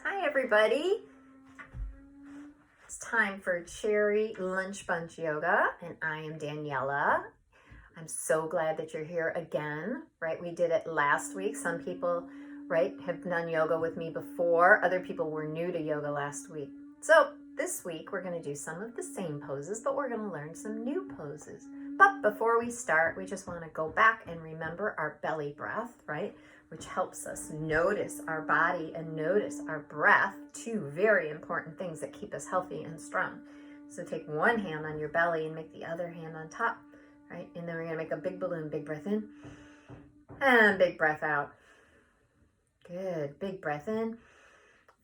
Hi everybody. It's time for Cherry Lunch Bunch Yoga and I am Daniela. I'm so glad that you're here again, right? We did it last week. Some people, right, have done yoga with me before. Other people were new to yoga last week. So this week we're going to do some of the same poses, but we're going to learn some new poses. But before we start, we just want to go back and remember our belly breath, right? Which helps us notice our body and notice our breath, two very important things that keep us healthy and strong. So take one hand on your belly and make the other hand on top, right? And then we're gonna make a big balloon, big breath in, and big breath out. Good, big breath in.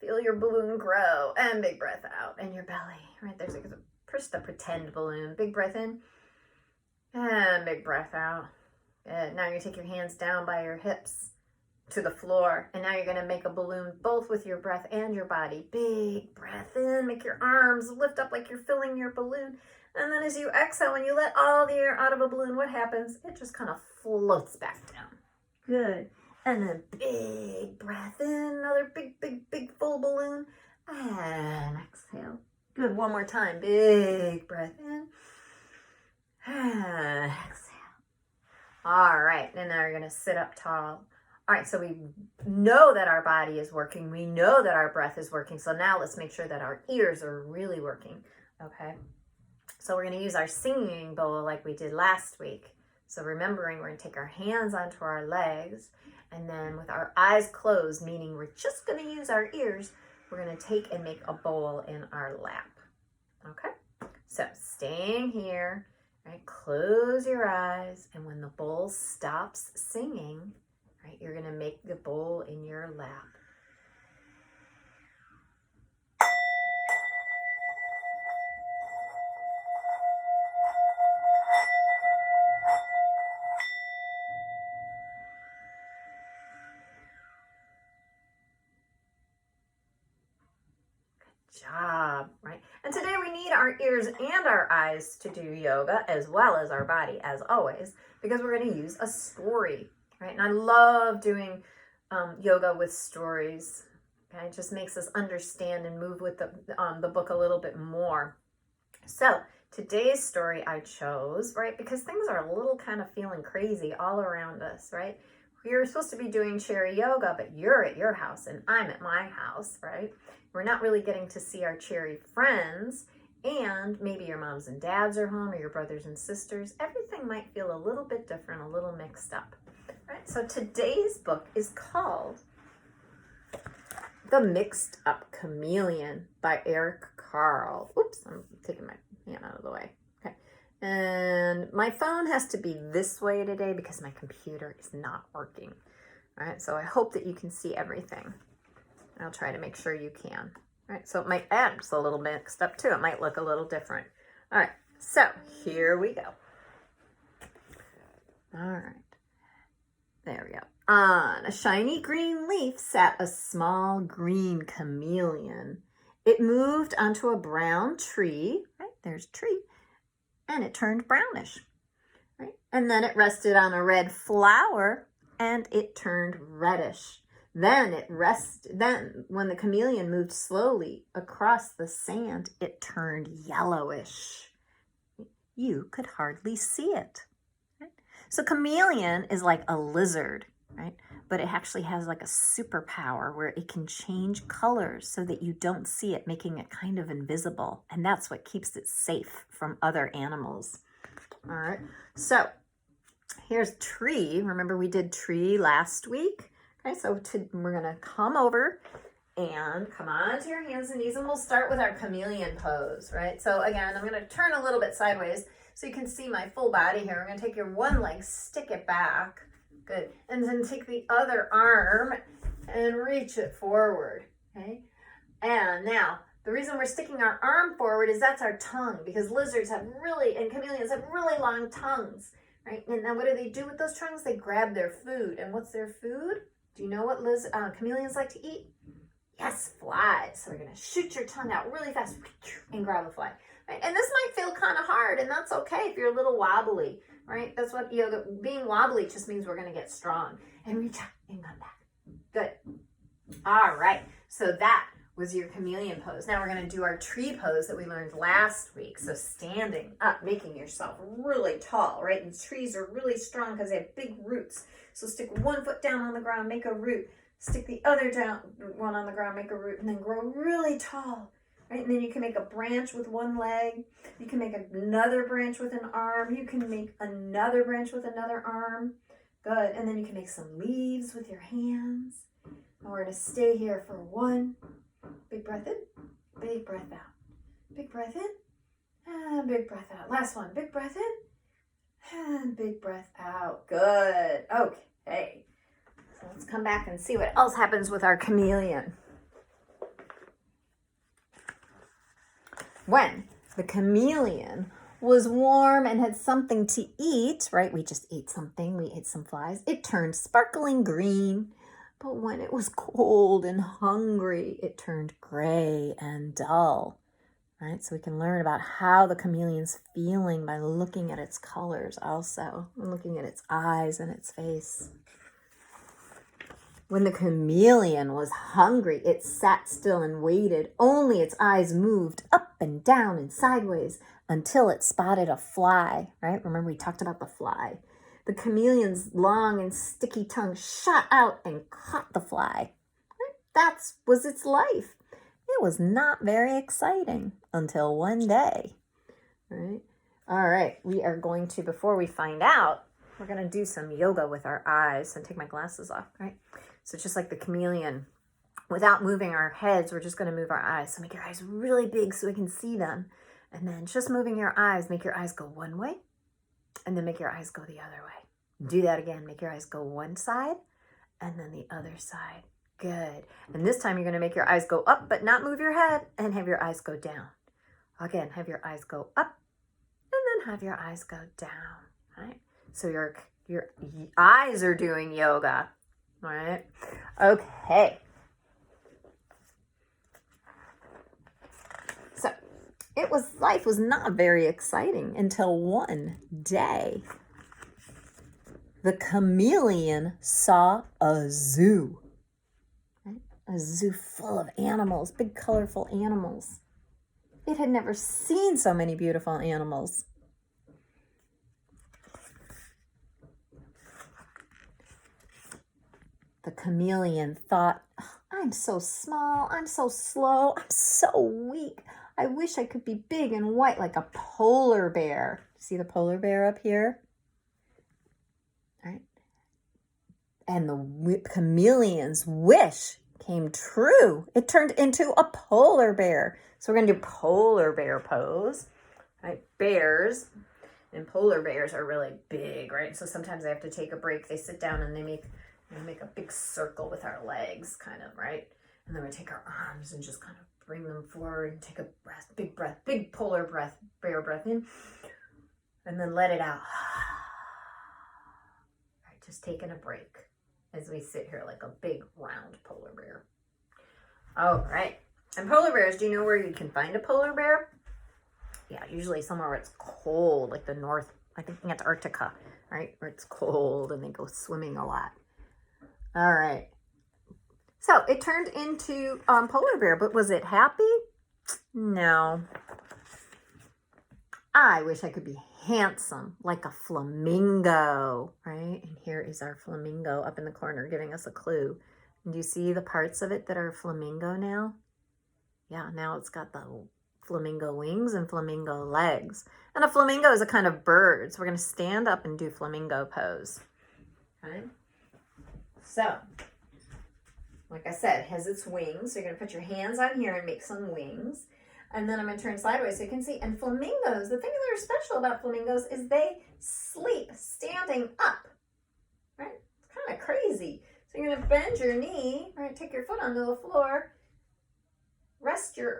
Feel your balloon grow, and big breath out, and your belly, right? There's just a pretend balloon. Big breath in, and big breath out. Good, now you're gonna take your hands down by your hips to the floor, and now you're going to make a balloon both with your breath and your body. Big breath in, make your arms lift up like you're filling your balloon, and then as you exhale, when you let all the air out of a balloon, what happens? It just kind of floats back down. Good. And then big breath in, another big full balloon, and exhale. Good, one more time. Big breath in, and exhale. All right, and now you're going to sit up tall. All right, so we know that our body is working. We know that our breath is working. So now let's make sure that our ears are really working, okay? So we're going to use our singing bowl like we did last week. So remembering, we're going to take our hands onto our legs, and then with our eyes closed, meaning we're just going to use our ears, we're going to take and make a bowl in our lap, okay? So staying here, right? Close your eyes, and when the bowl stops singing, right, you're going to make the bowl in your lap. Good job, right? And today we need our ears and our eyes to do yoga as well as our body, as always, because we're going to use a story. Right? And I love doing yoga with stories. Okay? It just makes us understand and move with the book a little bit more. So today's story I chose, right, because things are a little kind of feeling crazy all around us, right? We're supposed to be doing Cherry Yoga, but you're at your house and I'm at my house, right? We're not really getting to see our Cherry friends, and maybe your moms and dads are home or your brothers and sisters. Everything might feel a little bit different, a little mixed up. Right, so today's book is called The Mixed Up Chameleon by Eric Carle. Oops, I'm taking my hand out of the way. Okay, and my phone has to be this way today because my computer is not working. All right, so I hope that you can see everything. I'll try to make sure you can. All right, so it might add just a little mixed up too. It might look a little different. All right, so here we go. All right. There we go. On a shiny green leaf sat a small green chameleon. It moved onto a brown tree, right? There's a tree, and it turned brownish, right? And then it rested on a red flower, and it turned reddish. Then when the chameleon moved slowly across the sand, it turned yellowish. You could hardly see it. So chameleon is like a lizard, right? But it actually has like a superpower where it can change colors so that you don't see it, making it kind of invisible. And that's what keeps it safe from other animals. All right, so here's tree. Remember we did tree last week? Okay, so we're gonna come over and come onto your hands and knees, and we'll start with our chameleon pose, right? So again, I'm gonna turn a little bit sideways so you can see my full body here. I'm going to take your one leg, stick it back. Good. And then take the other arm and reach it forward. Okay. And now, the reason we're sticking our arm forward is that's our tongue, because lizards have and chameleons have really long tongues, right? And now what do they do with those tongues? They grab their food. And what's their food? Do you know what chameleons like to eat? Yes, flies. So we're going to shoot your tongue out really fast and grab a fly. Right? And this might feel kind of hard, and that's okay if you're a little wobbly, right? That's what yoga, being wobbly just means we're going to get strong. And reach out and come back. Good. All right. So that was your chameleon pose. Now we're going to do our tree pose that we learned last week. So standing up, making yourself really tall, right? And trees are really strong because they have big roots. So stick one foot down on the ground, make a root. Stick the other one on the ground, make a root, and then grow really tall, right? And then you can make a branch with one leg. You can make another branch with an arm. You can make another branch with another arm. Good. And then you can make some leaves with your hands. And we're going to stay here for one. Big breath in, big breath out. Big breath in, and big breath out. Last one, big breath in, and big breath out. Good. Okay. So let's come back and see what else happens with our chameleon. When the chameleon was warm and had something to eat, right? We just ate something. We ate some flies. It turned sparkling green. But when it was cold and hungry, it turned gray and dull, right? So we can learn about how the chameleon's feeling by looking at its colors also, and looking at its eyes and its face. When the chameleon was hungry, it sat still and waited. Only its eyes moved up and down and sideways until it spotted a fly, right? Remember we talked about the fly. The chameleon's long and sticky tongue shot out and caught the fly. That was its life. It was not very exciting until one day. Right? All right, we are going to, before we find out, we're going to do some yoga with our eyes. And take my glasses off, right? So just like the chameleon, without moving our heads, we're just going to move our eyes. So make your eyes really big so we can see them. And then just moving your eyes, make your eyes go one way. And then make your eyes go the other way. Do that again. Make your eyes go one side and then the other side. Good. And this time you're going to make your eyes go up, but not move your head, and have your eyes go down. Again, have your eyes go up and then have your eyes go down. Right? So your eyes are doing yoga. All right? Okay. So life was not very exciting until one day the chameleon saw a zoo. Right? A zoo full of animals, big colorful animals. It had never seen so many beautiful animals. The chameleon thought, I'm so small, I'm so slow, I'm so weak. I wish I could be big and white like a polar bear. See the polar bear up here? Right? And the chameleon's wish came true. It turned into a polar bear. So we're going to do polar bear pose. Right? Bears and polar bears are really big, right? So sometimes they have to take a break. They sit down and they make a big circle with our legs, kind of, right? And then we take our arms and just kind of bring them forward and take a breath, big polar breath, bear breath in, and then let it out. Right, just taking a break as we sit here like a big round polar bear. All right. And polar bears, do you know where you can find a polar bear? Yeah, usually somewhere where it's cold, like the north, I think Antarctica, right? Where it's cold and they go swimming a lot. All right. So it turned into polar bear, but was it happy? No. I wish I could be handsome like a flamingo, right? And here is our flamingo up in the corner giving us a clue. And do you see the parts of it that are flamingo now? Yeah, now it's got the flamingo wings and flamingo legs. And a flamingo is a kind of bird. So we're going to stand up and do flamingo pose. Okay? So, like I said, it has its wings. So you're going to put your hands on here and make some wings. And then I'm going to turn sideways so you can see. And flamingos, the thing that are special about flamingos is they sleep standing up. Right? It's kind of crazy. So you're going to bend your knee, right? Take your foot onto the floor. Rest your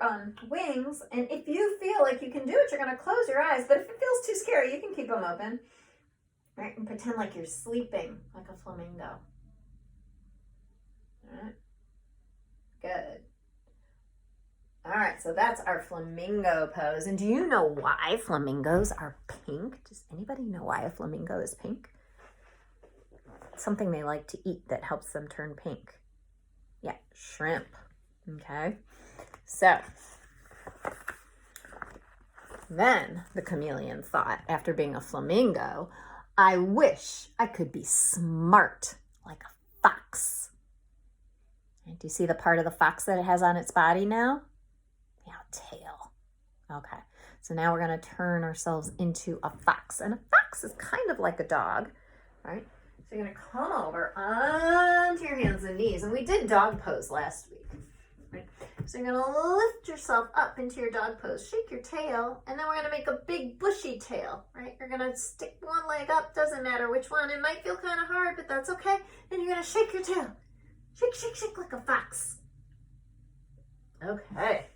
wings. And if you feel like you can do it, you're going to close your eyes. But if it feels too scary, you can keep them open. Right? And pretend like you're sleeping like a flamingo. All right. Good. All right, so that's our flamingo pose. And do you know why flamingos are pink? Does anybody know why a flamingo is pink? It's something they like to eat that helps them turn pink. Yeah, shrimp. Okay, so then the chameleon thought, after being a flamingo, I wish I could be smart like a fox. And do you see the part of the fox that it has on its body now? Yeah, tail. Okay, so now we're going to turn ourselves into a fox. And a fox is kind of like a dog, right? So you're going to come over onto your hands and knees. And we did dog pose last week, right? So you're going to lift yourself up into your dog pose, shake your tail, and then we're going to make a big bushy tail, right? You're going to stick one leg up, doesn't matter which one. It might feel kind of hard, but that's okay. And you're going to shake your tail. Shake, shake, shake like a fox. Okay.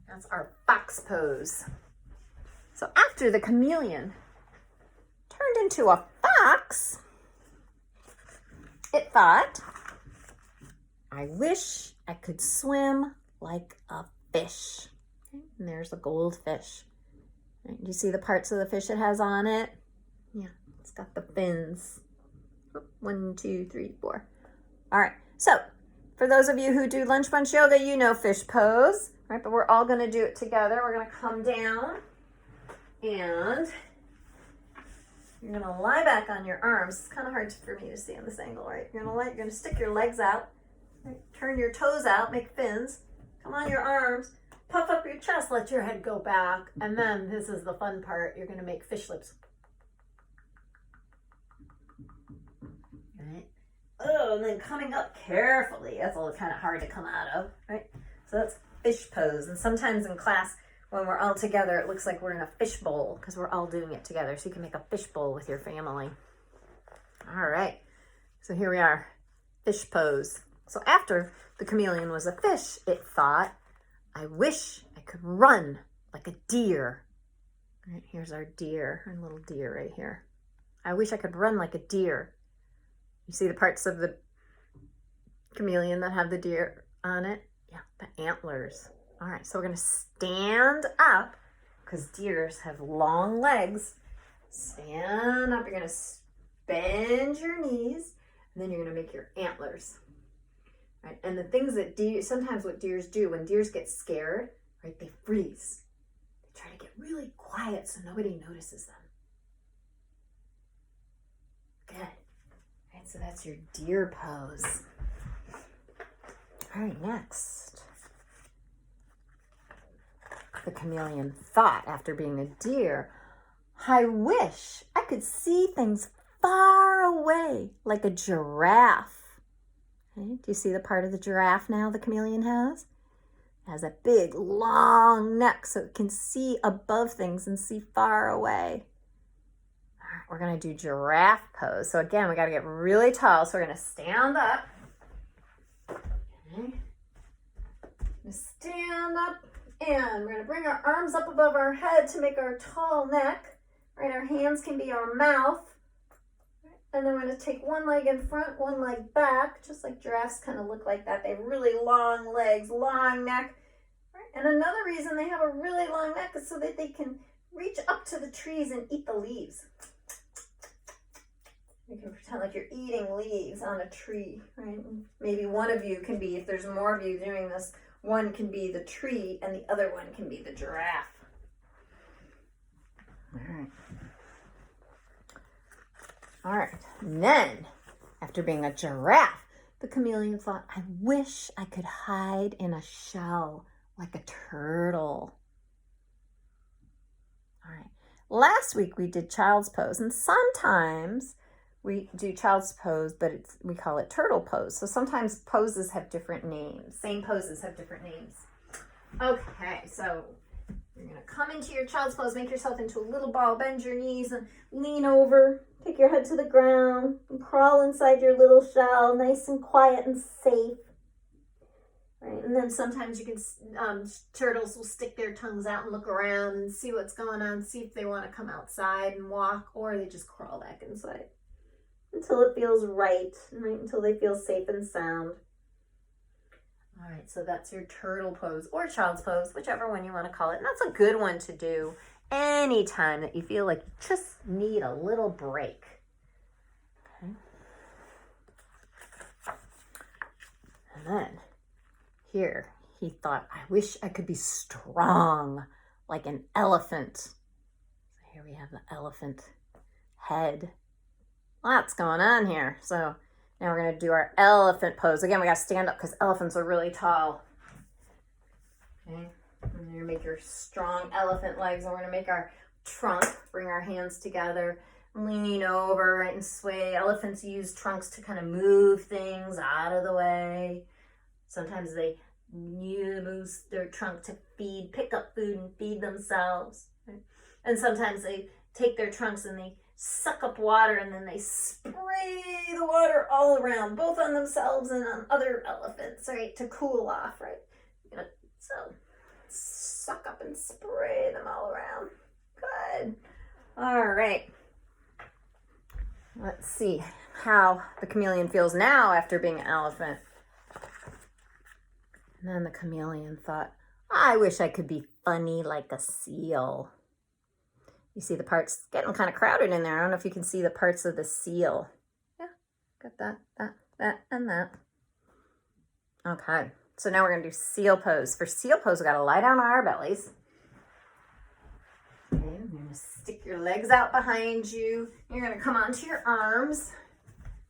That's our fox pose. So after the chameleon turned into a fox, it thought, I wish I could swim like a fish. And there's a goldfish. Do you see the parts of the fish it has on it? Yeah, it's got the fins. 1, 2, 3, 4. All right, so for those of you who do lunch bunch yoga, you know fish pose, right? But we're all gonna do it together. We're gonna come down and you're gonna lie back on your arms. It's kind of hard for me to see on this angle, right? You're gonna stick your legs out, right? Turn your toes out, make fins. Come on your arms, puff up your chest, let your head go back. And then this is the fun part. You're gonna make fish lips. Right? Oh, and then coming up carefully. That's all kind of hard to come out of, right? So that's fish pose. And sometimes in class, when we're all together, it looks like we're in a fish bowl because we're all doing it together. So you can make a fish bowl with your family. All right. So here we are, fish pose. So after the chameleon was a fish, it thought, I wish I could run like a deer. All right, here's our deer, our little deer right here. I wish I could run like a deer. You see the parts of the chameleon that have the deer on it? Yeah, the antlers. All right, so we're going to stand up because deers have long legs. Stand up. You're going to bend your knees, and then you're going to make your antlers. Right? And the things that sometimes what deers do when deers get scared, right, they freeze. They try to get really quiet so nobody notices them. Good. Right, so that's your deer pose. All right, next. The chameleon thought, after being a deer, I wish I could see things far away like a giraffe. Okay, do you see the part of the giraffe now the chameleon has? It has a big, long neck so it can see above things and see far away. We're going to do giraffe pose. So again, we got to get really tall. So we're going to stand up. Okay. Stand up, and we're going to bring our arms up above our head to make our tall neck. Right, our hands can be our mouth. And then we're going to take one leg in front, one leg back, just like giraffes kind of look like that. They have really long legs, long neck. Right? And another reason they have a really long neck is so that they can reach up to the trees and eat the leaves. You can pretend like you're eating leaves on a tree, right? Maybe one of you can be, if there's more of you doing this, one can be the tree and the other one can be the giraffe. All right. And then, after being a giraffe, the chameleon thought, I wish I could hide in a shell like a turtle. All right. Last week we did child's pose, and sometimes we do child's pose, but we call it turtle pose. So sometimes poses have different names. Same poses have different names. Okay, so you're going to come into your child's pose, make yourself into a little ball, bend your knees and lean over, take your head to the ground, and crawl inside your little shell, nice and quiet and safe. Right, and then sometimes you can, turtles will stick their tongues out and look around and see what's going on, see if they want to come outside and walk, or they just crawl back inside until it feels right, until they feel safe and sound. All right, so that's your turtle pose or child's pose, whichever one you want to call it. And that's a good one to do anytime that you feel like you just need a little break. Okay. And then here, he thought, I wish I could be strong like an elephant. So here we have the elephant head. Lots going on here. So now we're going to do our elephant pose. Again, we got to stand up because elephants are really tall. Okay. And you're going to make your strong elephant legs. And we're going to make our trunk, bring our hands together, lean over, right, and sway. Elephants use trunks to kind of move things out of the way. Sometimes they use their trunk to pick up food and feed themselves. Right? And sometimes they take their trunks and they suck up water and then they spray the water all around, both on themselves and on other elephants, right, to cool off, right? So suck up and spray them all around. Good. All right. Let's see how the chameleon feels now after being an elephant. And then the chameleon thought, I wish I could be funny like a seal. You see the parts getting kind of crowded in there. I don't know if you can see the parts of the seal. Yeah, got that, and that. Okay, so now we're going to do seal pose. For seal pose, we got to lie down on our bellies. Okay, you're going to stick your legs out behind you. You're going to come onto your arms.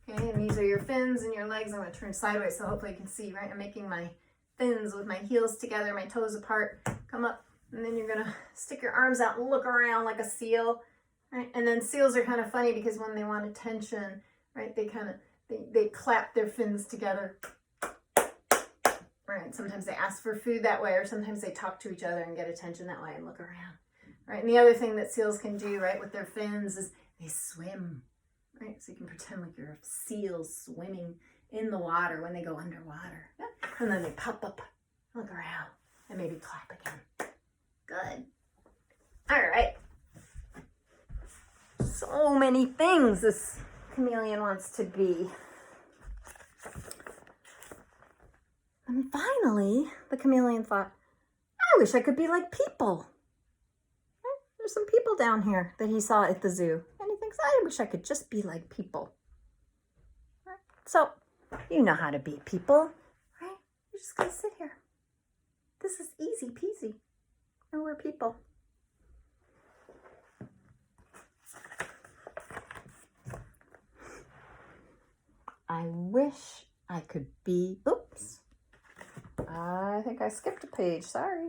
Okay, and these are your fins and your legs. I'm going to turn sideways so hopefully you can see, right? I'm making my fins with my heels together, my toes apart. Come up. And then you're going to stick your arms out and look around like a seal, right? And then seals are kind of funny because when they want attention, right, they clap their fins together, right? Sometimes they ask for food that way, or sometimes they talk to each other and get attention that way and look around, right? And the other thing that seals can do, right, with their fins is they swim, right? So you can pretend like you're a seal swimming in the water when they go underwater. Yeah? And then they pop up, look around, and maybe clap again. Good. All right. So many things this chameleon wants to be. And finally, the chameleon thought, I wish I could be like people. Right? There's some people down here that he saw at the zoo. And he thinks, I wish I could just be like people. Right? So, you know how to be people, right? You're just going to sit here. This is easy peasy. And we're people. I wish I could be, oops. I think I skipped a page, sorry.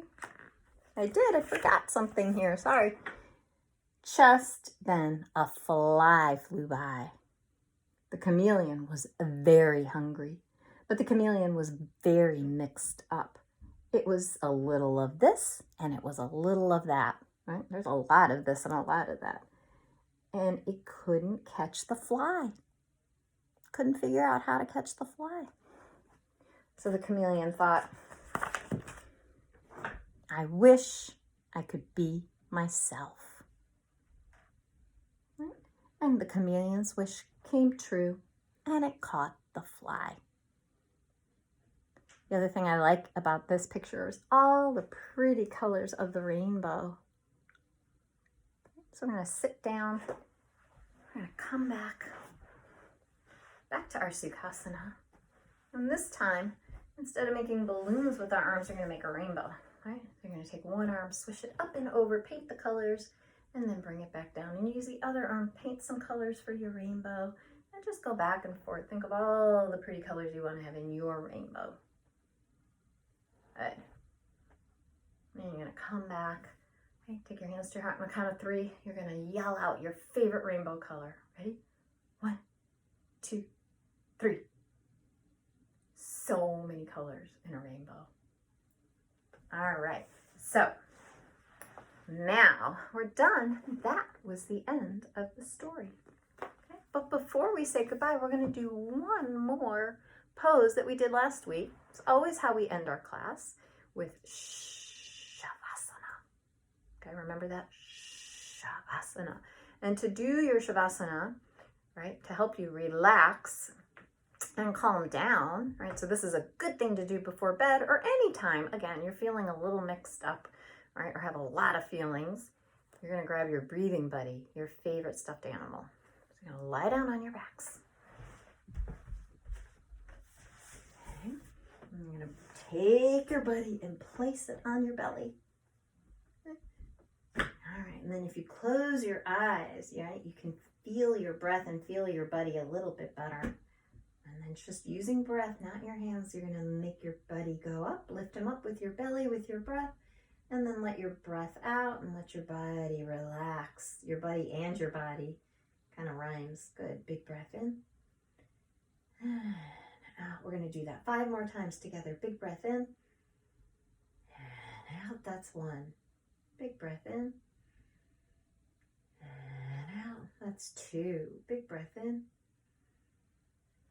I did, I forgot something here, sorry. Just then a fly flew by. The chameleon was very hungry, but the chameleon was very mixed up. It was a little of this and it was a little of that, right? There's a lot of this and a lot of that. And it couldn't catch the fly. Couldn't figure out how to catch the fly. So the chameleon thought, I wish I could be myself. Right? And the chameleon's wish came true and it caught the fly. The other thing I like about this picture is all the pretty colors of the rainbow. So we're going to sit down. We're going to come back to our Sukhasana. And this time, instead of making balloons with our arms, we're going to make a rainbow. Right? You're going to take one arm, swish it up and over, paint the colors, and then bring it back down. And use the other arm, paint some colors for your rainbow, and just go back and forth. Think of all the pretty colors you want to have in your rainbow. Good. Then you're going to come back. Okay, take your hands to your heart. On the count of 3, you're going to yell out your favorite rainbow color. Ready? 1, 2, 3. So many colors in a rainbow. All right. So now we're done. That was the end of the story. Okay? But before we say goodbye, we're going to do one more pose that we did last week. It's always how we end our class, with Shavasana. Okay, remember that? Shavasana. And to do your Shavasana, right, to help you relax and calm down, right? So this is a good thing to do before bed or anytime, again, you're feeling a little mixed up, right, or have a lot of feelings. You're going to grab your breathing buddy, your favorite stuffed animal. So you're going to lie down on your backs. Okay. And you're going to take your buddy and place it on your belly. All right, and then if you close your eyes, right, you can feel your breath and feel your buddy a little bit better. And then just using breath, not your hands, you're gonna make your buddy go up, lift him up with your belly, with your breath, and then let your breath out and let your body relax. Your buddy and your body kind of rhymes. Good, big breath in. And out. We're gonna do that 5 more times together. Big breath in and out. That's 1. Big breath in and out. That's 2. Big breath in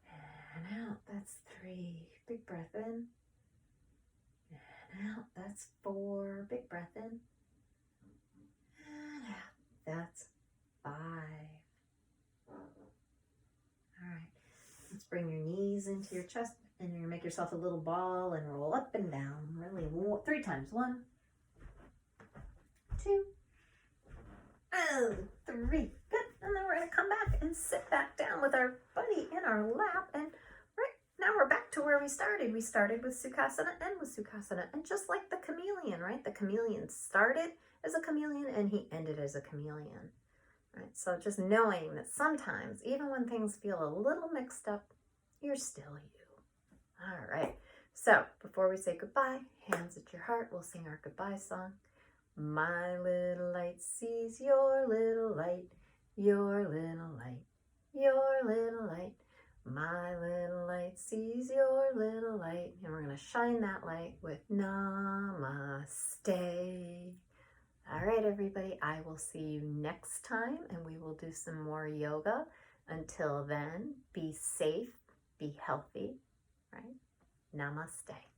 and out. That's 3. Big breath in and out. That's 4. Big breath in and out. That's 5. All right. Let's bring your knees into your chest, and you're gonna make yourself a little ball and roll up and down. Really, 3 times. 1, 2, 3. Good. And then we're gonna come back and sit back down with our buddy in our lap. And right now we're back to where we started. We started with Sukhasana and with Sukhasana, and just like the chameleon, right? The chameleon started as a chameleon and he ended as a chameleon. Right, so just knowing that sometimes, even when things feel a little mixed up, you're still you. All right, so before we say goodbye, hands at your heart, we'll sing our goodbye song. My little light sees your little light, your little light, your little light. My little light sees your little light. And we're going to shine that light with Namaste. All right, everybody, I will see you next time, and we will do some more yoga. Until then, be safe, be healthy, right? Namaste.